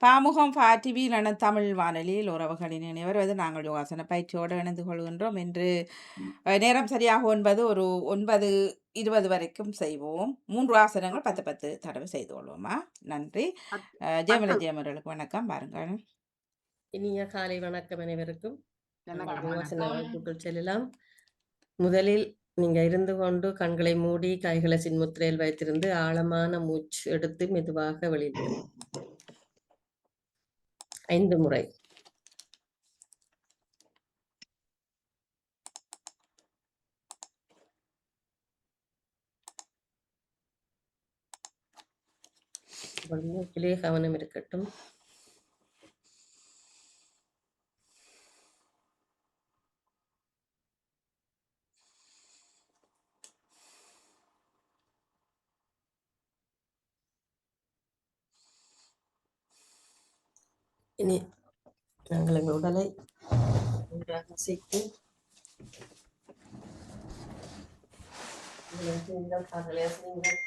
பாமுகம் டிவியிலான தமிழ் வானொலியில் உறவுகளின் இணைவர் நாங்கள் யோகாசன பயிற்சியோடு இணைந்து கொள்கின்றோம். இன்று நேரம் சரியாக 9:20 வரைக்கும் செய்வோம். 3 ஆசனங்கள் 10 10 தடவை செய்து கொள்வோமா? நன்றி. ஜெயமலி ஜெயமர்களுக்கு வணக்கம். பாருங்கள். இனிய காலை வணக்கம் அனைவருக்கும். யோகாசன வகுப்புகள் செல்லலாம். முதலில் நீங்க இருந்து கொண்டு கண்களை மூடி கைகளை சின்முத்திரையில் வைத்திருந்து ஆழமான மூச்சு எடுத்து மெதுவாக வெளியிட்டு 5 முறை. மூக்கிலே கவனம் இருக்கட்டும். இனி நாங்கள் எங்கள் உடலை நன்றாக அசைத்து கால்களை அசையுங்கள்.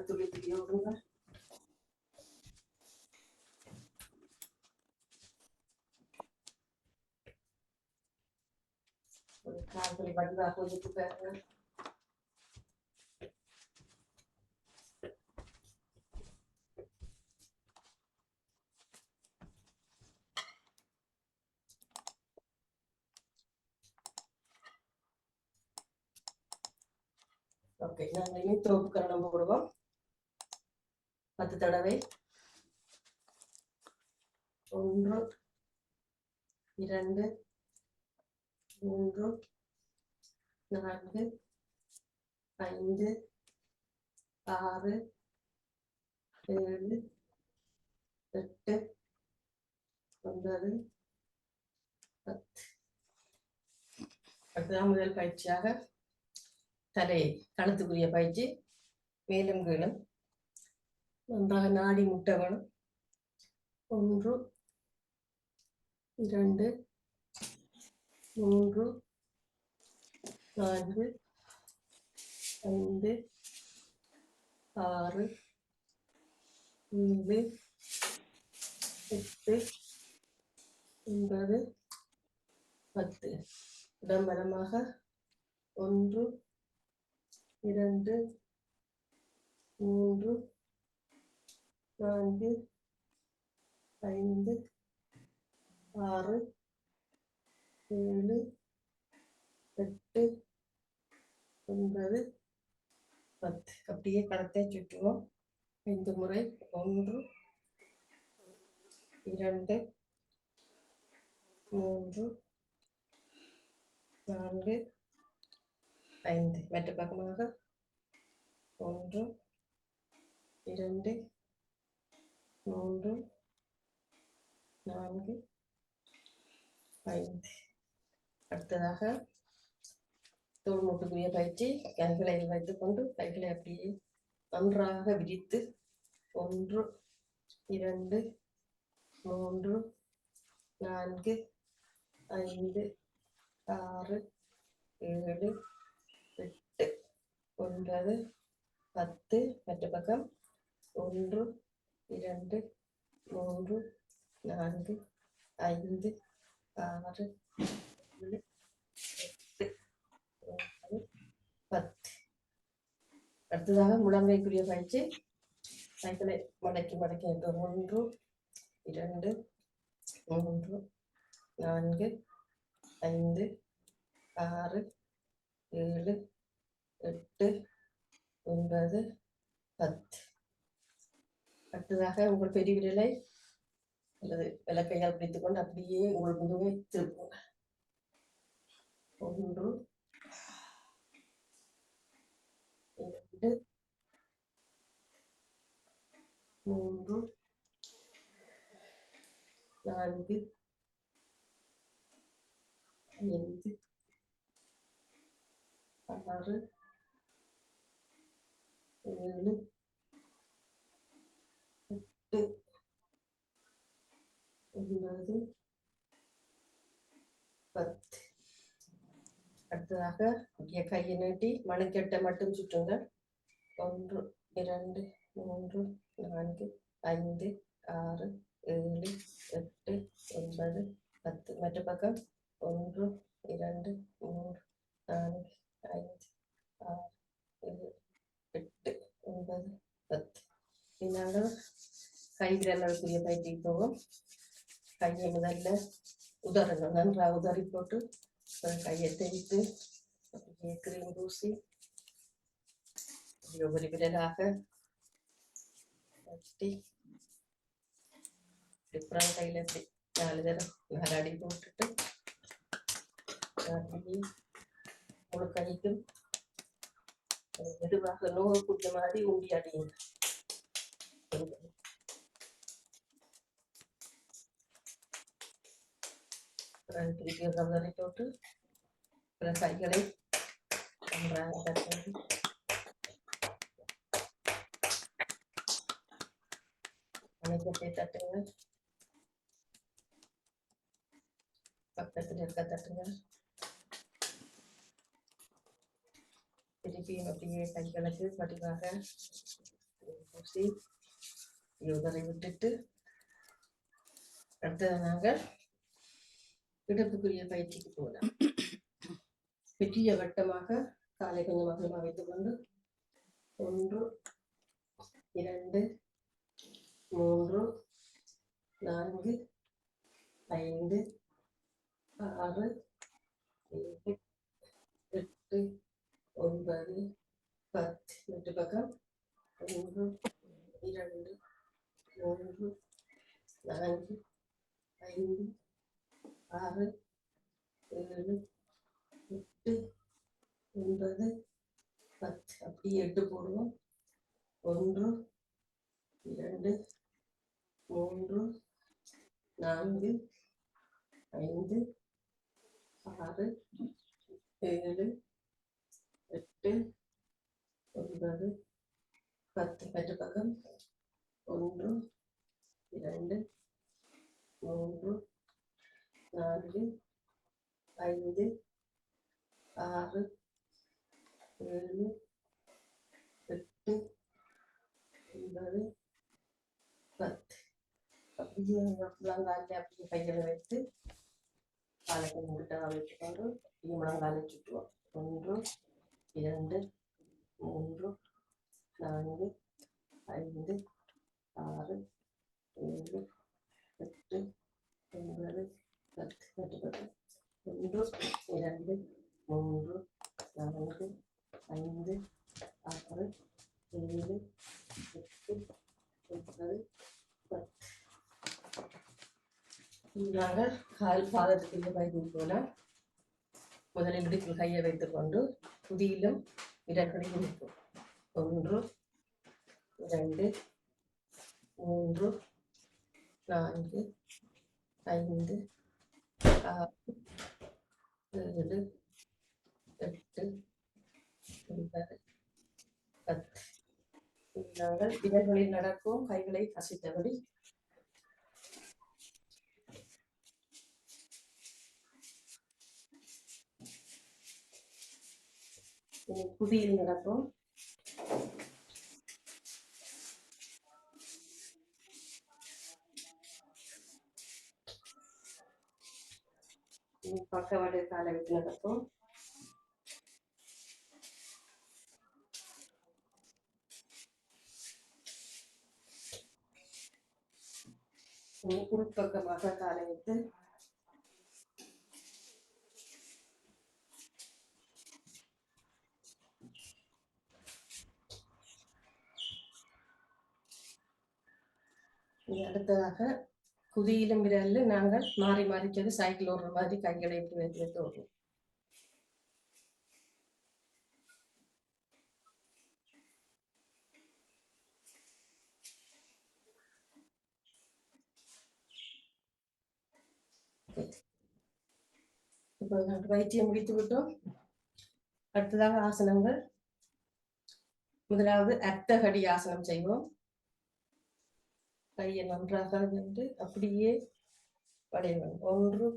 துளி துளி ஓடுங்கள். கால்களை வடிவாக ஒதுக்கி பாருங்கள். ஓகே, நாங்கள் இனி தோப்பு கரணம் போடுவோம். 10 தடவை. 1 2 3 4 5 6 7 8 9 10. அடுத்ததான் முதல் பயிற்சியாக தலை கழுத்துக்குரிய பயிற்சி. மேலும் கீழும் நன்றாக நாடி முட்டை வேணும். 1 2 3 4 5 6 7 8 9 10. இடம்பரமாக 1 2 3 4 5 6 7 8 9 10. அப்படியே களத்தை சுற்றுவோம் 5 முறை. 1 2 3 4 5. மற்ற பக்கமாக 1 2 3 4 5. அடுத்ததாக தோள் மூட்டுக்குரிய பயிற்சி. கைகளை வைத்துக் கொண்டு கைகளை அப்படியே நன்றாக விரித்து 1 2 3 4 5 6 7 8 9 10. மற்ற பக்கம் 1 2 3 4 5 6 7 8 9 10. அடுத்ததாக முழங்கைக்குரிய பயிற்சி. கைகளை மடக்கி 1 2 3 4 5 6 7 8 9 10. அடுத்ததாக உங்கள் பெரிய விரலை அல்லது விளக்கையால் பிடித்துக் கொண்டு அப்படியே உங்கள் முதுகை திருப்புங்க. 1 2 3 4 5 6 7 8 9 10. அடுத்ததாக இங்கே கையை நீட்டி மணிக்கட்டை மட்டும் சுற்றுங்கள். 1 2 3 4 5 6 7 8 9 10. மற்ற பக்கம் 1 2 3 4 5 6 7 8 9 10. நாங்கள் கை விரலுக்குரிய பயிற்சி போவோம். கையை முதல்ல உதறணும், நன்றாக உதறி போட்டு கையை தேய்த்து அப்படியே கிரீம் பூசி ஒவ்வொரு விரலாக கட்டி அப்புறம் கையில இப்படி 4 தரம் 4 அடி போட்டுட்டு அப்படியே முழு கைக்கும் மெதுவாக நோவு குட்ட மாதிரி உண்டி அடியுங்க. திருப்பி உதறி போட்டு கைகளை நன்றாக தட்டி மணிக்கட்டை தட்டுங்க, பக்கத்தில் இருக்க தட்டுங்க. திருப்பி அப்படியே கைகளுக்கு பதிவாக பூசி உதறி விட்டுட்டு அடுத்தது நாங்கள் இடுப்புக்குரிய பயிற்சிக்கு போகலாம். பெரிய வட்டமாக காலை கொஞ்சம் அகலமாக வைத்துக் கொண்டு 1 2 3 4 5 6 7 8 9 10. மற்ற பக்கம் 1 2 3 4 5 6 7 8 9 10. அப்படியே 8 போடுவோம். 1 2 3 4 5 6 7 8 9 10. மற்ற பக்கம் 1 2 3 4 5 6 7 8 9 10. அப்படியே முழங்காலில் அப்படியே கைகளை வைத்து காலை கொஞ்சம் வைத்துக்கொண்டு அப்படியே முழங்காலை சுற்றுவோம். 1 2 3 4 5 6 7 8 9 10. 1 2 3 4 5 6 7 8 9 10. நாங்கள் கால் பாதத்துக்குரிய பயிற்சி போல முதலில் இடுப்பில் கையை வைத்துக் கொண்டு புதியிலும் விரல்களில் நிற்போம். 1 2 3 4 5 6 7 8 9 10. நாங்கள் விரல்களில் நடப்போம், கைகளை கசித்தபடி. புதியில் நடப்போம். பக்கவாடு காலை விட்டு நடப்போம். உள்பக்கமாக காலை வைத்து அடுத்ததாக குதியிலும் விரல்ல நாங்கள் மாறி மாறிச்சது சைக்கிள் ஓடுற மாதிரி கைகளை வைத்து வைத்து ஓடுவோம். இப்போ நாங்கள் பயிற்சியை முடித்து விட்டோம். அடுத்ததாக ஆசனங்கள். முதலாவது அர்த்தகடி ஆசனம் செய்வோம். கையை நன்றாக வந்து அப்படியே வடிவம் 1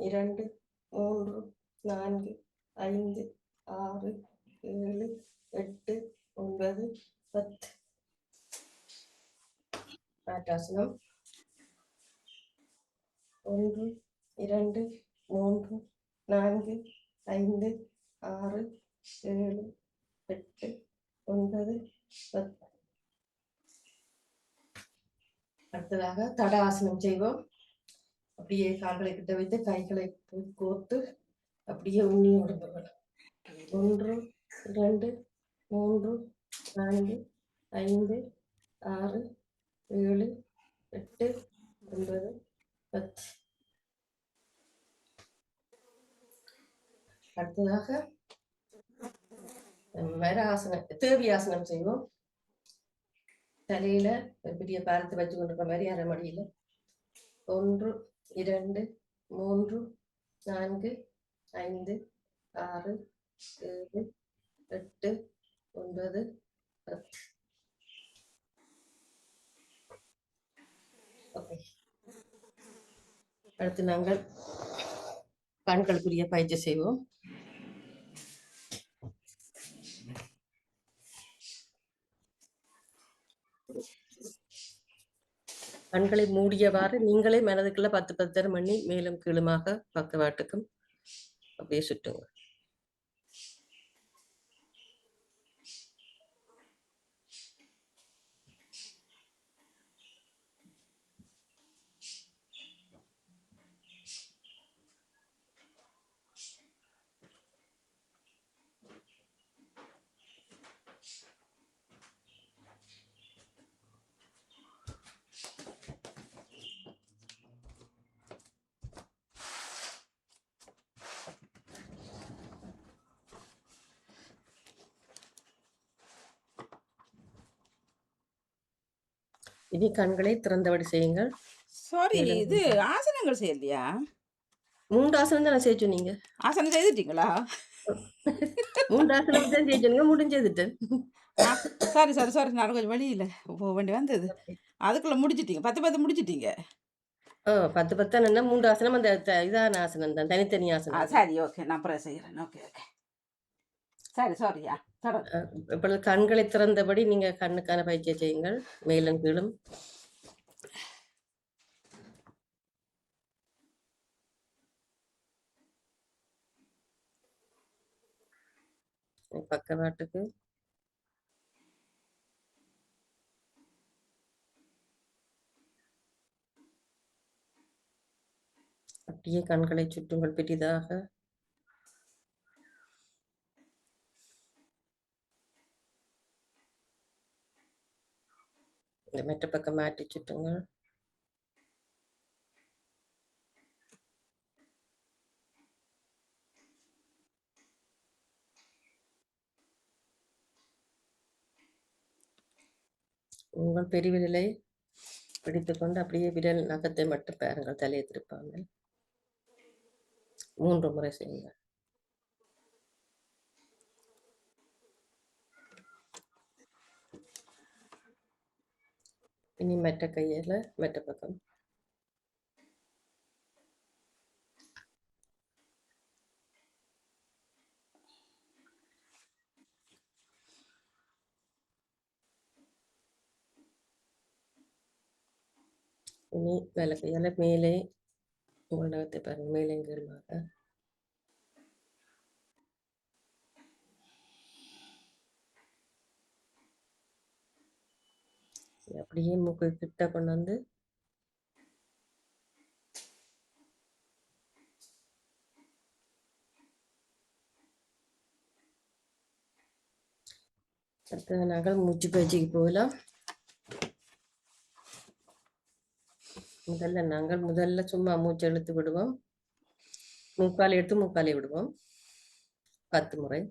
2 3 4 5 6 7 8 9 10. மாற்றாசனம் 1 2 3 4 5 6 7 8 9 10. அடுத்ததாக தட ஆசனம் செய்வோம். அப்படியே கால்களை கிட்ட வைத்து கைகளை கோர்த்து அப்படியே உண்ணியோடு போகலாம். 1 2 3 4 5 6 7 8 9 10. அடுத்ததாக வேற ஆசனம், தேவி ஆசனம் செய்வோம். தலையில ஒரு பெரிய பாரத்தை வச்சு கொண்டிருக்க மாதிரி அரை மடியில 1 2 3 4 5 6 7 8 9 10. ஓகே. அடுத்து நாங்கள் கண்களுக்குரிய பயிற்சி செய்வோம். கண்களை மூடியவாறு நீங்களே மனதுக்குள்ள 10 தரம் பண்ணி மேலும் கீழுமாக பக்கவாட்டுக்கும் அப்படியே சுட்டுங்க. இனி கண்களை திறந்தபடி செய்யுங்கள். சாரி, மேலும் இது ஆசனங்கள் செய்யலையா? 3 ஆசனம் தான் செய்ய சொன்னீங்க. ஆசனம் செய்துட்டீங்களா? 3 ஆசனம் தான் செய்ய சொன்னீங்க, முடிஞ்சதுட்டேன். சாரி சாரி சாரி, நான் கொஞ்சம் வழியில் போக வேண்டி வந்தது. அதுக்குள்ளே முடிச்சிட்டீங்க, 10 முடிச்சிட்டீங்க. 10 தானே, 3 ஆசனம் அந்த இதான ஆசனம் தான், தனித்தனி ஆசனம். சரி, ஓகே, நான் அப்புறம் செய்கிறேன். ஓகே ஓகே, சரி சாரியா. இப்பொழுது கண்களை திறந்தபடி நீங்க கண்ணுக்கான பயிற்சியை செய்யுங்கள், மேலும் கீழும். பக்கவாட்டுக்கு அப்படியே கண்களை சுற்றுங்கள் பெரிதாக. இந்த மெட்ட பக்கம் மாட்டி சுட்டுங்கள். உங்கள் பெருவிரலை பிடித்துக்கொண்டு அப்படியே விரல் நகத்தை மட்டும் பாருங்கள், தலையை திருப்பாமல் 3 முறை செய்யுங்கள். இனி மெட்ட கையில மெட்ட பக்கம் இனி மேலே கையால மேலே உங்கள் நகத்தை பாருங்கள், மேலே கீழுமாக. அப்படியே மூக்கு கிட்ட கொண்டு வந்து அடுத்தது நாங்கள் மூச்சு பயிற்சிக்கு போகலாம். முதல்ல சும்மா மூச்சு இழுத்து விடுவோம், மூக்காலை எடுத்து மூக்காலை விடுவோம் 10 முறை.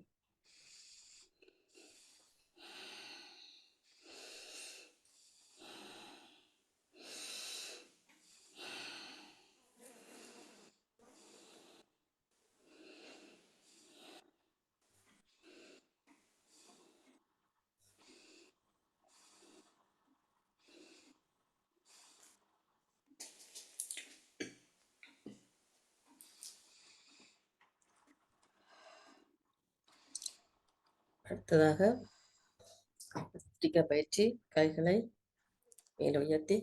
அடுத்ததாக ஸ்டிக்கர் பயிற்சி. கைகளை மேலே உயர்த்தி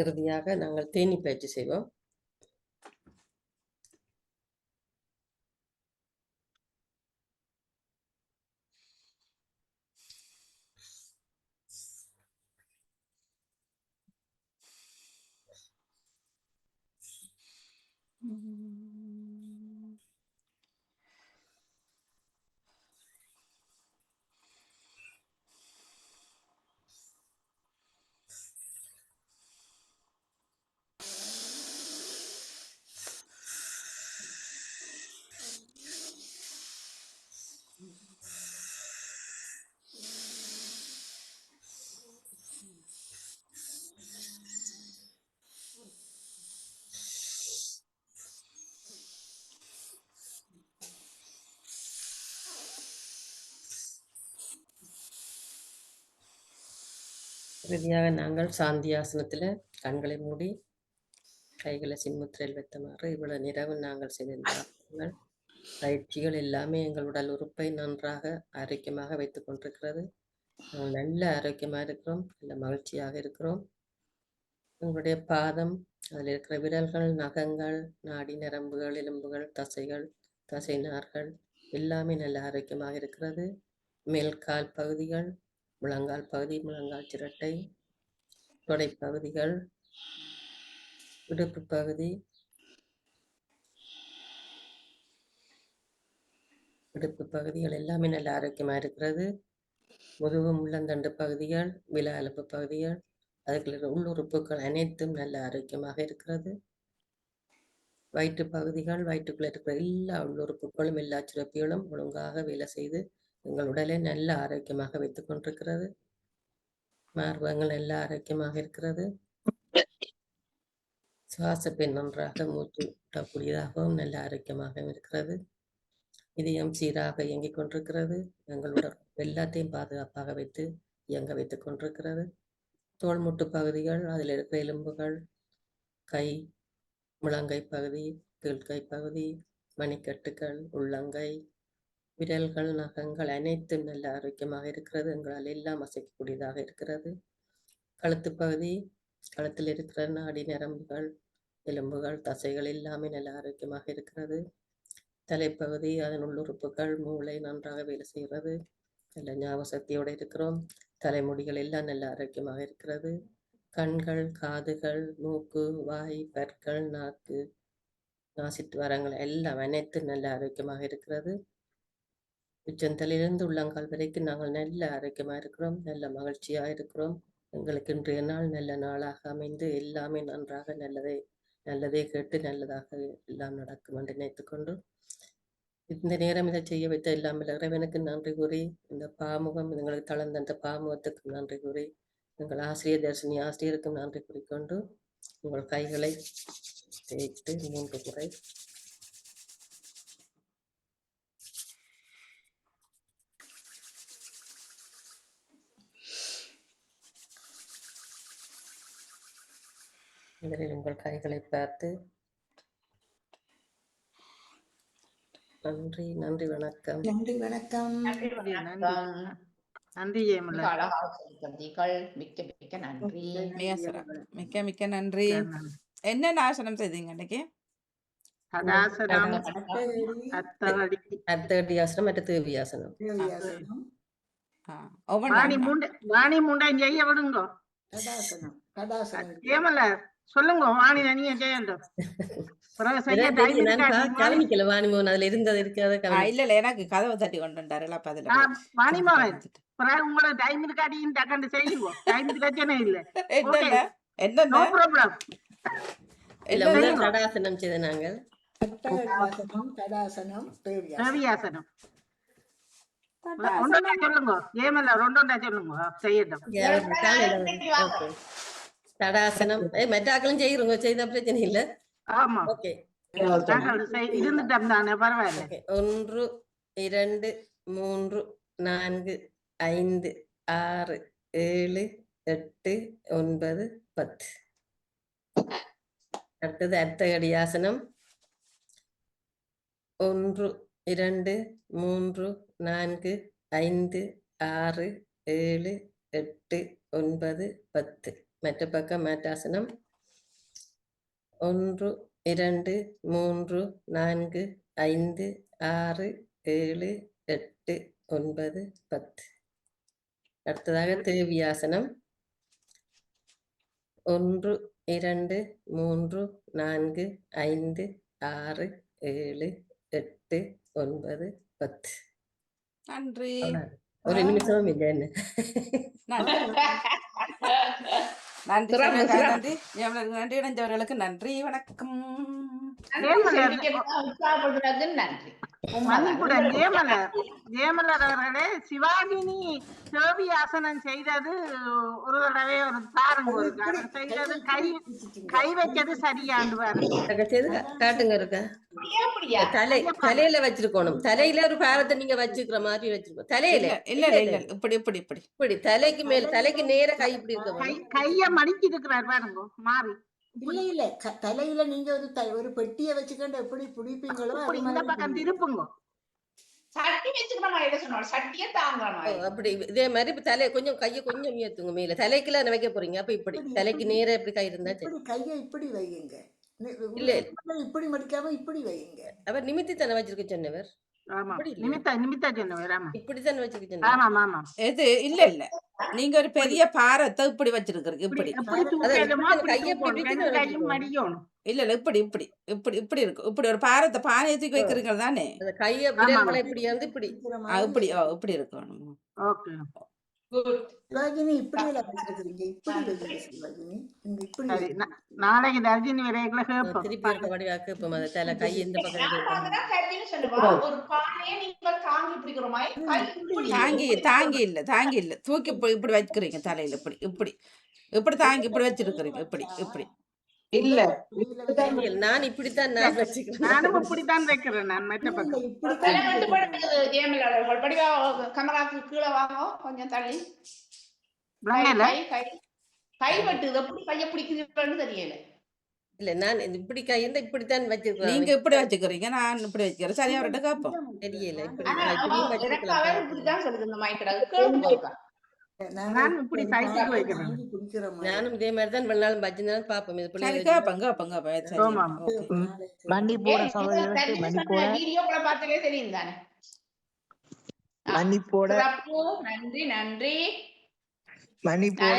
இறுதியாக நாங்கள் தேனி பயிற்சி செய்வோம். இறுதியாக நாங்கள் சாந்தியாசனத்தில் கண்களை மூடி கைகளை சின்முத்திரையில் வைத்தமாறு இவ்வளவு நேரம் நாங்கள் செய்திருந்தார்கள். பயிற்சிகள் எல்லாமே எங்கள் உடல் உறுப்பை நன்றாக ஆரோக்கியமாக வைத்துக் கொண்டிருக்கிறது. நாங்கள் நல்ல ஆரோக்கியமாக இருக்கிறோம், நல்ல மகிழ்ச்சியாக இருக்கிறோம். எங்களுடைய பாதம், அதில் இருக்கிற விரல்கள், நகங்கள், நாடி நரம்புகள், எலும்புகள், தசைகள், தசை நார்கள் எல்லாமே நல்ல ஆரோக்கியமாக இருக்கிறது. மேல்கால் பகுதிகள், முழங்கால் பகுதி, முழங்கால் சிரட்டை, தொடைப்பகுதிகள், இடுப்பு பகுதி, இடுப்பு பகுதிகள் எல்லாமே நல்ல ஆரோக்கியமாக இருக்கிறது. முதுகு முள்ளந்தண்டு பகுதிகள், விலா எலும்பு பகுதிகள், அதுக்குள்ள உள்ளுறுப்புகள் அனைத்தும் நல்ல ஆரோக்கியமாக இருக்கிறது. வயிற்று பகுதிகள், வயிற்றுக்குள்ள இருக்கிற எல்லா உள்ளுறுப்புகளும் எல்லா சுரப்பிகளும் ஒழுங்காக வேலை செய்து எங்கள் உடலை நல்ல ஆரோக்கியமாக வைத்துக் கொண்டிருக்கிறது. மார்பகங்கள் நல்ல ஆரோக்கியமாக இருக்கிறது. சுவாசப்பை நன்றாக மூச்சு விடக்கூடியதாகவும் நல்ல ஆரோக்கியமாக இருக்கிறது. இதயம் சீராக இயங்கிக் கொண்டிருக்கிறது. எங்களோட எல்லாத்தையும் பாதுகாப்பாக வைத்து இயங்க வைத்துக் கொண்டிருக்கிறது. தோள்முட்டு பகுதிகள், அதில் இருக்கிற எலும்புகள், கை, முழங்கை பகுதி, கீழ்கை பகுதி, மணிக்கட்டுகள், உள்ளங்கை, விரல்கள், நகங்கள் அனைத்தும் நல்ல ஆரோக்கியமாக இருக்கிறது. எங்களால் எல்லாம் அசைக்கக்கூடியதாக இருக்கிறது. கழுத்து பகுதி, கழுத்தில் இருக்கிற நாடி நரம்புகள், எலும்புகள், தசைகள் எல்லாமே நல்ல ஆரோக்கியமாக இருக்கிறது. தலைப்பகுதி, அதன் உள்ளுறுப்புகள், மூளை நன்றாக வேலை செய்கிறது. நல்ல ஞாபக சக்தியோடு இருக்கிறோம். தலைமுடிகள் எல்லாம் நல்ல ஆரோக்கியமாக இருக்கிறது. கண்கள், காதுகள், மூக்கு, வாய், பற்கள், நாக்கு, நாசித்துவாரங்கள் எல்லாம் அனைத்தும் நல்ல ஆரோக்கியமாக இருக்கிறது. உச்சந்தலையிலிருந்து உள்ளங்கால் வரைக்கும் நாங்கள் நல்ல ஆரோக்கியமாக இருக்கிறோம், நல்ல மகிழ்ச்சியாக இருக்கிறோம். எங்களுக்கு இன்றைய நாள் நல்ல நாளாக அமைந்து எல்லாமே நன்றாக நல்லதே கேட்டு நல்லதாக எல்லாம் நடக்கும் என்று நினைத்துக்கொண்டு இந்த நேரம் இதை செய்ய வைத்த எல்லாம் இறைவனுக்கு நன்றி கூறி, இந்த பாமுகம் எங்களுக்கு தளர்ந்த அந்த பாமுகத்துக்கு நன்றி கூறி, எங்கள் ஆசிரியர் தர்ஷினி ஆசிரியருக்கும் நன்றி கூறிக்கொண்டு உங்கள் கைகளை தேய்த்து 3 முறை முதலில் உங்கள் கைகளை பார்த்து நன்றி, நன்றி, வணக்கம். நன்றி வணக்கம். நன்றி வணக்கம். நன்றி ஜெயமலா. மிக அழகாக சொன்னீர்கள். மிக்க மிக்க நன்றி. மிக சிறப்பு. மிக்க மிக்க நன்றி. என்னென்ன ஆசனம் செய்தீங்க இன்னைக்கு? ஹதாசனம், அத்தகடி, அத்தகடி ஆசனம் மற்றும் தேவி ஆசனம். தேவியாசனம், வாணி மூண்டாம் செய்ய விடுங்க. கதாசனம், கதாசனம். ஜெயமலா சொல்லுங்க, வாணி தனியா செய்யட்டும். பிறகு செய்ய time இருக்காது. கவனிக்கல வாணிமோகன் அதுல இருந்தது இருக்காது. இல்ல இல்ல, எனக்கு கதவை தட்டி கொண்டுட்டாருல அப்ப அதுல வாணிமோகன் பிறகு உங்களோட டைம் இருக்காட்டியும் டக்கண்டு செய்யுங்க. டைம் பிரச்சனை இல்ல. என்னென்ன என்ன நோ ப்ராப்ளம். இல்ல முதல் கடாசனம் செய்த நாங்கள் அட்டகடாசனம், கதாசனம், தேவியாசனம். ரவியாசனம் ஒன்றா சொல்லுங்க. ஜெயமலா ஒன்றா சொல்லுங்க செய்யட்டும். காலையில வந்து. Okay. தடாசனம் மெட்டாக்களும் செய்யுங்க, செய்த பிரச்சனை இல்ல. ஆமா ஓகே நாங்கள் இருந்துட்டோம் தானே பரவாயில்ல. ஓகே 1 2 3 4 5 6 7 8 9 10. அடுத்தது அர்த்தகடியாசனம் 1 2 3 4 5 6 7 8 9 10. மற்ற பக்கம் மேட்டாசனம் 1 2 3 4 5 6 7 8 9 10. அடுத்ததாக தேவியாசனம் 1 2 3 4 5 6 7 8 9 10. நன்றி. ஒரு நிமிஷமும் இல்லை என்ன. நன்றி. நன்றி சிறப்பு, சொன்னதுக்கு சிறப்பு. நன்றி. எவ்வளவு நன்றி இணைஞ்சவர்களுக்கு நன்றி. வணக்கம். உற்சாகப்படுத்துறதுக்கு நன்றி. மன்னிப்புடன் ஜெயமலர் அவர்களே, சிவாஜினி தேவியாசனம் செய்தது ஒரு தடவை ஒரு பாருங்க, அவர் செய்தது கை வச்சது சரியாண்டு பாருங்க. செய்து காட்டுங்க இருக்க. அப்படியா? தலையில வச்சிருக்கணும். தலையில ஒரு பாரத்தை நீங்க வச்சுக்கிற மாதிரி வச்சிருக்கோம். தலையில இல்ல இல்ல இல்ல இப்படி இப்படி இப்படி இப்படி தலைக்கு மேல, தலைக்கு நேர கை இப்படி இருக்க. கைய மடிச்சு இருக்கிறார் பாருங்க மாறி. இல்ல தலையில நீங்க ஒரு பெட்டியை வச்சுக்கொண்டு எப்படி பிடிப்பீங்களோ இப்படி இந்த பக்கம் திருப்புங்க. சட்டி வச்சுக்கிற மாதிரி சொன்னாலும் சட்டியே தாங்குற மாதிரி. அப்படி இதே மாதிரி இப்ப தலை கொஞ்சம் கைய கொஞ்சம் உயர்த்துங்க மேல. தலைக்குள்ள வைக்க போறீங்க. அப்ப இப்படி தலைக்கு நேர இப்படி கை இருந்தா சரி. இப்படி கையை இப்படி வையுங்க. இல்ல. இப்படி மடிக்காம இப்படி வையுங்க. அவர் நிமித்தி தானே வச்சிருக்க சொன்னவர். ஆமா அப்படி இல்ல. நிமித்தா சொன்னவர். ஆமா இப்படித்தானே வச்சிருக்க சொன்னவர். ஆமா ஆமா எது இல்ல இல்ல நீங்க ஒரு பெரிய பாரத்தை இப்படி வச்சிருக்கீங்க இப்படி எப்படி தூக்கணுமோ அப்படி தூக்கணும். ரெண்டு கையும் மடிக்கணும். இல்ல இல்ல இப்படி இப்படி இப்படி இப்படி இருக்கு. இப்படி ஒரு பாரத்தை பானையை தூக்கி வைக்கிறீங்க தானே, அந்த கைய விரல்களை இப்படி வந்து இப்படி. இப்படி இப்படி இருக்கணும். ஓகே சிவாஜினி இப்படி எல்லாம் வச்சிருக்கீங்க. இப்படி வைங்க சிவாஜினி. நீங்க இப்படி சரி. வைங்க. நாளைக்கு தர்ஜினி வரைக்குள்ள கேட்போம். திருப்பி இருக்க வடிவாக்கு இப்ப அந்த தலை கை இந்த பக்கம் நான் இருக்கு. பார்த்தா கருதின்னு சொல்லுவா, ஒரு பானையை நீங்கள் தாங்கி பிடிக்கிற மாதிரி கை இப்படி தாங்கி இல்ல தூக்கி இப்படி வைக்கிறீங்க தலையில இப்படி இப்படி இப்படி தாங்கி இப்படி வச்சிருக்கிறீங்க இப்படி இப்படி. இல்ல நான் இப்படித்தான் நான் வச்சுக்கிறேன். நானும் இப்படித்தான் வைக்கிறேன். நான் மெட்ட பக்கம் தலை மட்டுப்படுத்துறது ஜெயமலர் படிவா கமராக்கு கீழே வாங்க கொஞ்சம் தள்ளி. விளங்கல. கை வெட்டுது எப்படி கைய பிடிக்குதுன்னு தெரியல. இல்ல நான் இப்படி கை இருந்தா இப்படித்தான் வச்சிருக்கேன். நீங்க இப்படி வச்சுக்கிறீங்க, நான் இப்படி வைக்கிறேன். சரியா அவர்கிட்ட கேட்போம். தெரியல இப்படி ஆனா இப்படியும் எனக்கு வச்சிருக்கலாம். அவர் இப்படிதான் சொல்லுது இந்த மைக்கடா கேட்டு போயிருக்கா. நான் இப்படி சைக்கிள் வைக்கிறேன். தாங்கி பிடிக்கிற மாதிரி. நானும் இதே மாதிரி தான் வெள்ளாலும் வச்சிருந்தாலும் பாப்போம். இது சரி பிள்ளை கேட்பங்க சரி. ஆமா. ஓகே. மன்னி போட சகோதரருக்கு மன்னி போட வீடியோக்குள்ள பார்த்தாலே தெரியும் தானே. மன்னி போட சிறப்பு. நன்றி நன்றி. மன்னி போட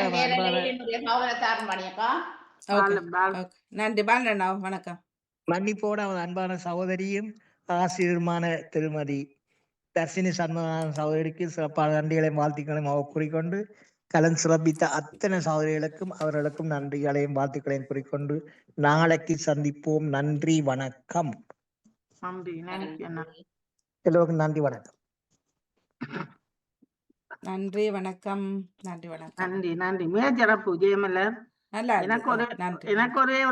என்னுடைய சகோதரத்தாரன் மணியக்கா. ஓகே. நன்றி பாலண்ணா, வணக்கம். மன்னி போட அவன் அன்பான சகோதரியும் ஆசிரியருமான திருமதி தர்சினி சண்முக சகோதரிக்கு சிறப்பான நன்றிகளையும் வாழ்த்துக்களையும் அவர் குறிக்கொண்டு கலந்து சிறப்பித்த அத்தனை சகோதரிகளுக்கும் அவர்களுக்கும் நன்றிகளையும் வாழ்த்துக்களையும் குறிக்கொண்டு நாளைக்கு சந்திப்போம். நன்றி வணக்கம். நன்றி நன்றி அண்ணா. எல்லோருக்கும் நன்றி வணக்கம். நன்றி வணக்கம். நன்றி வணக்கம். நன்றி நன்றி. மிக சிறப்பு ஜெயமலர். நல்லா எனக்கு இருக்கு. நன்றி. எனக்கு ஒரே